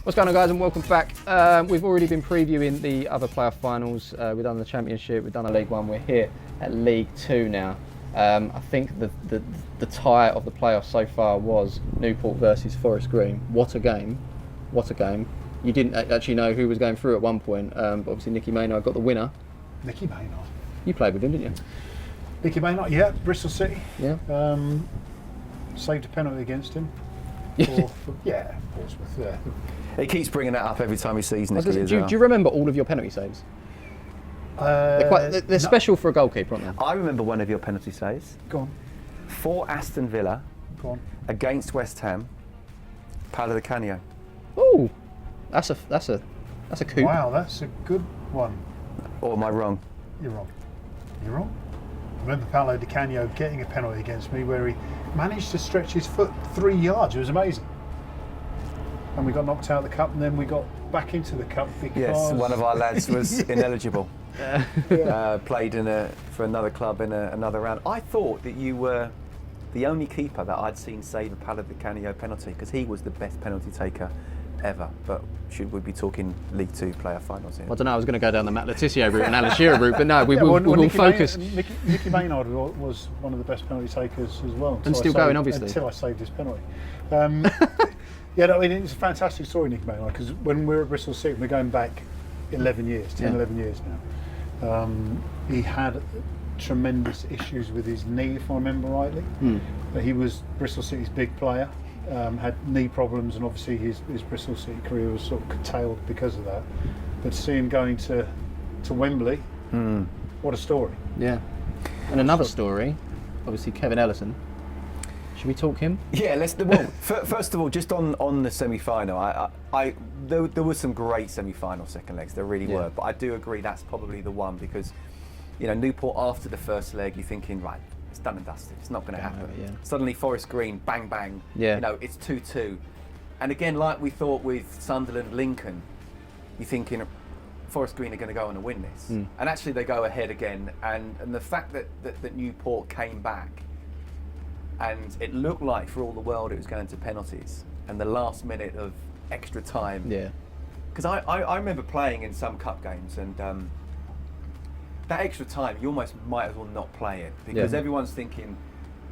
What's going on, guys, and welcome back. We've already been previewing the other playoff finals. We've done the Championship, we've done a League One. We're here at League Two now. I think the tie of the playoffs so far was Newport versus Forest Green. What a game! What a game! You didn't actually know who was going through at one point, but obviously Nicky Maynard got the winner. Nicky Maynard. You played with him, didn't you? Nicky Maynard, yeah, Bristol City. Yeah. Saved a penalty against him. Yeah, Portsmouth. Yeah. He keeps bringing that up every time he sees Nicky. Do you remember all of your penalty saves? They're special for a goalkeeper, aren't they? I remember one of your penalty saves. Go on. For Aston Villa. Go on. Against West Ham. Paolo Di Canio. Oh, that's a coup. Wow, that's a good one. Or am I wrong? You're wrong. You're wrong. I remember Paolo Di Canio getting a penalty against me where he managed to stretch his foot 3 yards. It was amazing. And we got knocked out of the cup, and then we got back into the cup because... Yes, one of our lads was ineligible. Played for another club in another round. I thought that you were the only keeper that I'd seen save a Paolo Di Canio penalty, because he was the best penalty taker ever. But should we be talking League Two player finals here? I don't know, I was going to go down the Matt Letizia route and Alan Shearer route, but no, we'll focus. Nicky Maynard was one of the best penalty takers as well. And still going, obviously. Until I saved his penalty. Yeah, no, I mean, it's a fantastic story, Nicky Maynard, because when we were at Bristol City, we're going back 11 years, 10, 11 years now. He had tremendous issues with his knee, if I remember rightly. He was Bristol City's big player, had knee problems, and obviously his Bristol City career was sort of curtailed because of that. But to see him going to Wembley, what a story. Yeah. And another story, obviously Kevin Ellison. Should we talk him? Yeah, let's. Well, first of all, just on the semi-final, there was some great semi-final second legs. There really were, but I do agree that's probably the one, because, you know, Newport after the first leg, you're thinking, right, it's done and dusted. It's not going to happen. Yeah. Suddenly, Forest Green, bang bang. Yeah. You know, it's 2-2, and again, like we thought with Sunderland, Lincoln, you're thinking Forest Green are going to go on and win this, and actually they go ahead again, and the fact that Newport came back. And it looked like, for all the world, it was going to penalties. And the last minute of extra time. Yeah. Because I remember playing in some cup games, and that extra time, you almost might as well not play it. Because everyone's thinking,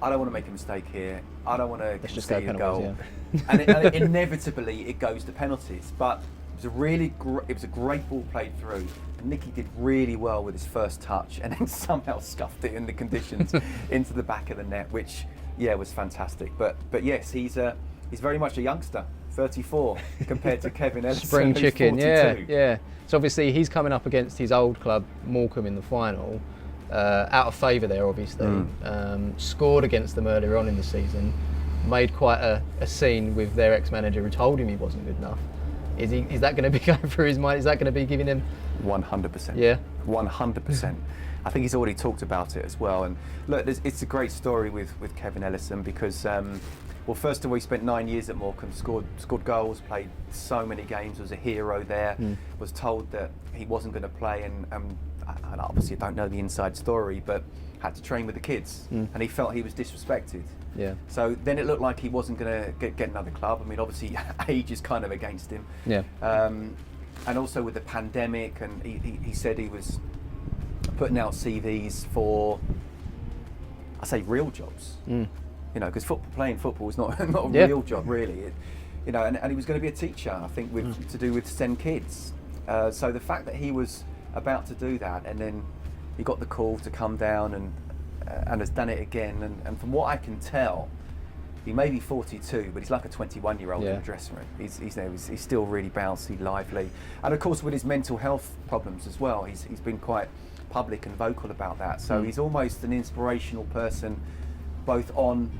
I don't want to make a mistake here. I don't want to concede a goal. And inevitably, it goes to penalties. But it was a great ball played through. And Nicky did really well with his first touch, and then somehow scuffed it in the conditions into the back of the net, which... yeah, was fantastic. But yes, he's very much a youngster, 34, compared to Kevin Ellison. Spring chicken, 42. yeah. So obviously he's coming up against his old club, Morecambe, in the final. Out of favour there, obviously. Scored against them earlier on in the season. Made quite a scene with their ex-manager who told him he wasn't good enough. Is that going to be going through his mind? Is that going to be giving him... 100%. Yeah? 100%. I think he's already talked about it as well. And look, it's a great story with Kevin Ellison, because, well, first of all, he spent 9 years at Morecambe, scored goals, played so many games, was a hero there, was told that he wasn't going to play, and obviously I don't know the inside story, but had to train with the kids, and he felt he was disrespected. Yeah. So then it looked like he wasn't going to get another club. I mean, obviously age is kind of against him. Yeah. And also with the pandemic, and he said he was putting out CVs for, I say, real jobs. You know, because playing football is not a real job, really. You know, and he was going to be a teacher, I think, to do with SEND kids. So the fact that he was about to do that, and then he got the call to come down and has done it again. And from what I can tell, he may be 42, but he's like a 21-year-old in the dressing room. He's still really bouncy, lively, and of course with his mental health problems as well, he's been quite public and vocal about that. So he's almost an inspirational person, both on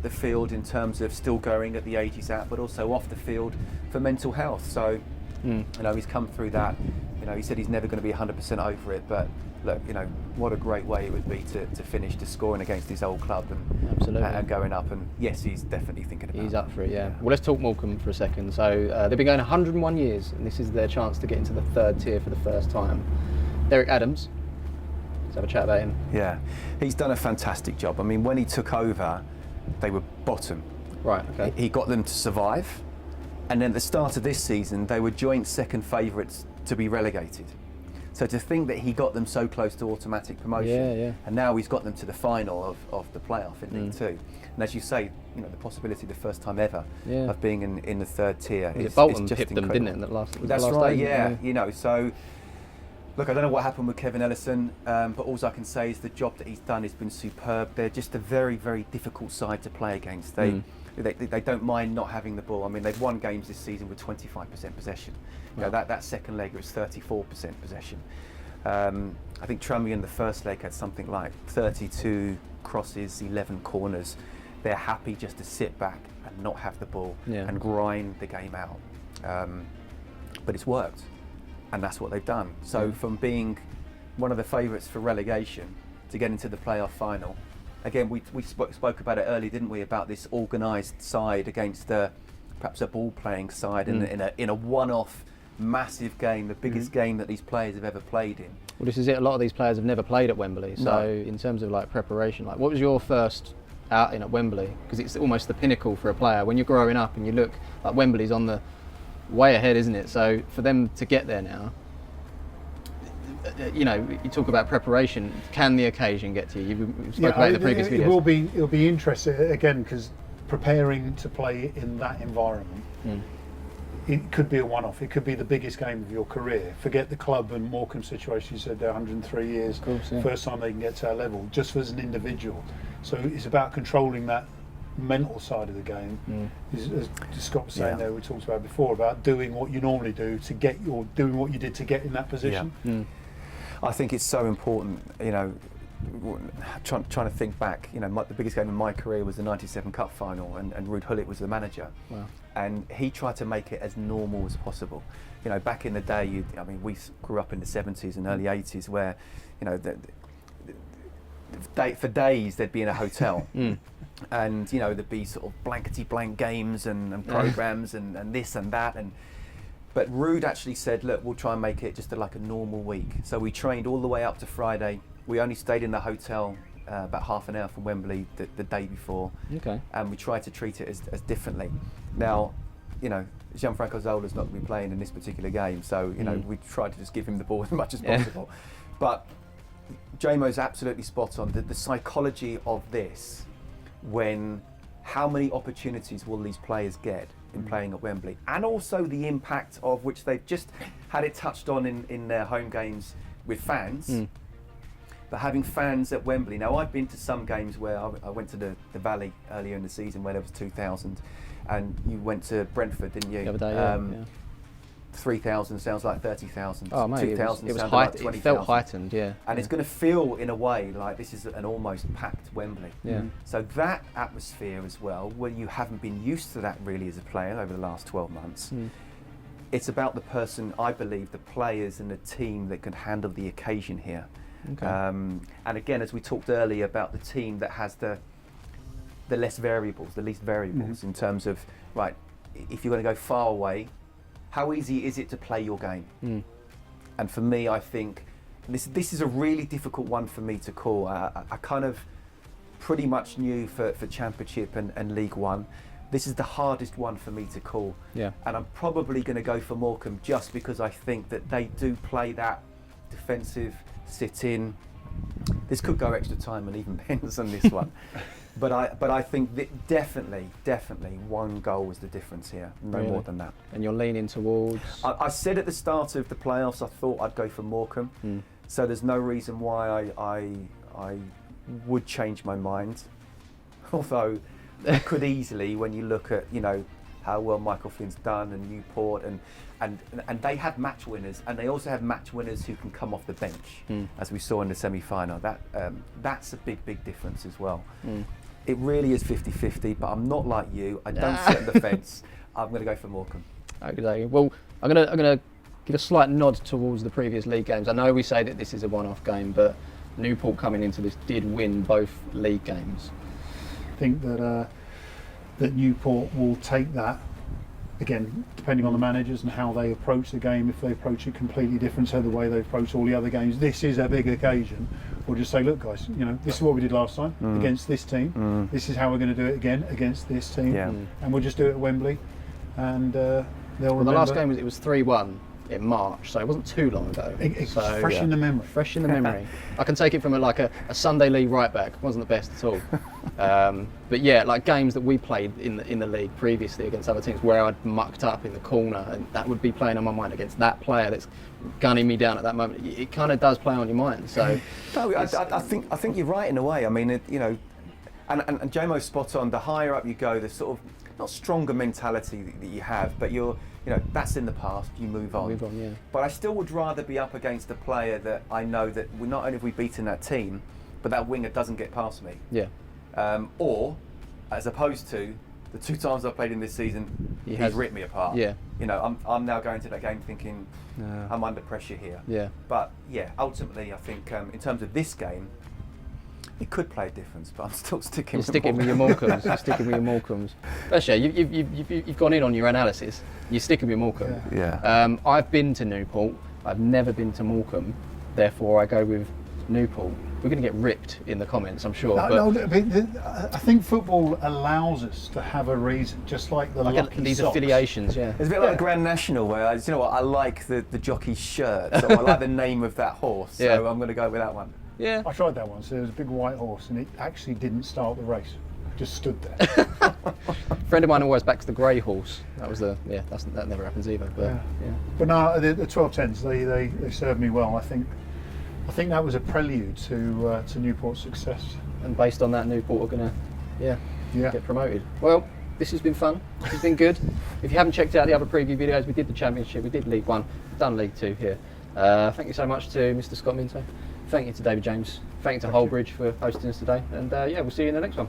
the field in terms of still going at the age he's at, but also off the field for mental health. So you know, he's come through that. You know, he said he's never going to be 100% over it, but look, you know, what a great way it would be to finish to scoring against his old club and going up. And yes, he's definitely thinking about it. He's up for it, yeah. Well, let's talk Morecambe for a second. So they've been going 101 years, and this is their chance to get into the third tier for the first time. Derek Adams, let's have a chat about him. Yeah, he's done a fantastic job. I mean, when he took over, they were bottom. Right, okay. He got them to survive. And then at the start of this season, they were joint second favourites to be relegated. So to think that he got them so close to automatic promotion, and now he's got them to the final of the playoff in League Two. And as you say, you know, the possibility the first time ever of being in the third tier is Bolton just pipped them, incredible. didn't it? In the last, That's the last right. day, Yeah, you know. So look, I don't know what happened with Kevin Ellison, but all I can say is the job that he's done has been superb. They're just a very, very difficult side to play against. They don't mind not having the ball. I mean, they've won games this season with 25% possession. You know, that second leg was 34% possession. I think Trummy in the first leg had something like 32 crosses, 11 corners. They're happy just to sit back and not have the ball and grind the game out. But it's worked, and that's what they've done. So from being one of the favourites for relegation to get into the playoff final, again, we spoke about it earlier, didn't we, about this organised side against perhaps a ball-playing side in a one-off massive game, the biggest game that these players have ever played in. Well, this is it. A lot of these players have never played at Wembley. So in terms of like preparation, like what was your first outing at Wembley? Because it's almost the pinnacle for a player. When you're growing up and you look, like Wembley's on the way ahead, isn't it? So for them to get there now, you know, you talk about preparation. Can the occasion get to you? You spoke about it in the previous videos. It'll be interesting again, because preparing to play in that environment, it could be a one-off. It could be the biggest game of your career. Forget the club and Morecambe situation. You said they're 103 years, first time they can get to our level, just as an individual. So it's about controlling that mental side of the game. As Scott was saying there, we talked about before, about doing what you normally do to get doing what you did to get in that position. I think it's so important, you know, trying to think back, you know, the biggest game in my career was the 97 Cup final, and Ruud Gullit was the manager. Wow. And he tried to make it as normal as possible. You know, back in the day, I mean, we grew up in the 70s and early 80s where, you know, for days they'd be in a hotel. And, you know, there'd be sort of blankety-blank games and programmes and this and that. But Ruud actually said, look, we'll try and make it just like a normal week. So we trained all the way up to Friday. We only stayed in the hotel about half an hour from Wembley the day before. And we tried to treat it as differently. Now, you know, Gianfranco Zola's not going to be playing in this particular game, so, you know, we tried to just give him the ball as much as possible. But Jamo's absolutely spot on. The psychology of this, when how many opportunities will these players get in playing at Wembley, and also the impact of which they've just had it touched on in their home games with fans. But having fans at Wembley, now I've been to some games where I went to the Valley earlier in the season where there was 2,000, and you went to Brentford, didn't you? The other day, 3,000 sounds like 30,000. Oh mate, 2,000 it was sounded height, like 20,000. it felt heightened, And it's going to feel in a way like this is an almost packed Wembley. So that atmosphere as well, where you haven't been used to that really as a player over the last 12 months. It's about the person, I believe, the players and the team that can handle the occasion here. And again, as we talked earlier about the team that has the least variables in terms of, right, if you're going to go far away, how easy is it to play your game? And for me, I think this is a really difficult one for me to call. I kind of pretty much knew for Championship and League One, this is the hardest one for me to call. And I'm probably going to go for Morecambe just because I think that they do play that defensive sit in. This could go extra time and even pens on this one. But I think that definitely one goal was the difference here, no more than that. And you're leaning towards? I said at the start of the playoffs I thought I'd go for Morecambe, so there's no reason why I would change my mind. Although I could easily, when you look at, you know, how well Michael Flynn's done and Newport and they have match winners, and they also have match winners who can come off the bench, as we saw in the semi-final. That's a big difference as well. It really is 50-50, but I'm not like you. I don't sit on the fence. I'm going to go for Morecambe. Okay. Well, I'm going to give a slight nod towards the previous league games. I know we say that this is a one-off game, but Newport coming into this did win both league games. I think that Newport will take that, again, depending on the managers and how they approach the game. If they approach it completely different to the way they approach all the other games, this is a big occasion. We'll just say, look guys, you know, this is what we did last time against this team. This is how we're going to do it again against this team. And we'll just do it at Wembley. and they'll Well, remember. the last game it was 3-1 in March, so it wasn't too long ago. It's So, fresh in the memory. Fresh in the memory. I can take it from a Sunday league right back. Wasn't the best at all. But yeah, like games that we played in the league previously against other teams where I'd mucked up in the corner, and that would be playing on my mind against that player that's gunning me down at that moment. It kind of does play on your mind. So No, I think you're right in a way. I mean, and Jamo's spot on. The higher up you go, the sort of not stronger mentality that you have, but that's in the past. You move on. Move on, yeah. But I still would rather be up against a player that I know that not only have we beaten that team, but that winger doesn't get past me. yeah, Or as opposed to the 2 times I've played in this season, he's ripped me apart. Yeah. I'm now going to that game thinking I'm under pressure here. yeah. But yeah, ultimately, I think in terms of this game, it could play a difference. But I'm still sticking. You're sticking with your Morecambes. You're sticking with your Morecambes. Actually, you've gone in on your analysis. You're sticking with Morecambe. Yeah. I've been to Newport. I've never been to Morecambe. Therefore, I go with Newport. We're going to get ripped in the comments, I'm sure. I think football allows us to have a reason, just like the lucky these socks. affiliations, yeah. It's a bit like the Grand National, where you know what, I like the jockey's shirt, so I like the name of that horse, so Yeah. I'm going to go with that one. Yeah. I tried that once. There was a big white horse, and it actually didn't start the race. It just stood there. A friend of mine always backs the grey horse. That was that never happens either. But Yeah. yeah. But no, the 12-10s, they served me well. I think that was a prelude to Newport's success. And based on that, Newport are going to Yeah. get promoted. Well, this has been fun. This has been good. If you haven't checked out the other preview videos, we did the Championship, we did League One, done League Two here. Thank you so much to Mr. Scott Minto. Thank you to David James. Thank you to Holbridge for hosting us today. And we'll see you in the next one.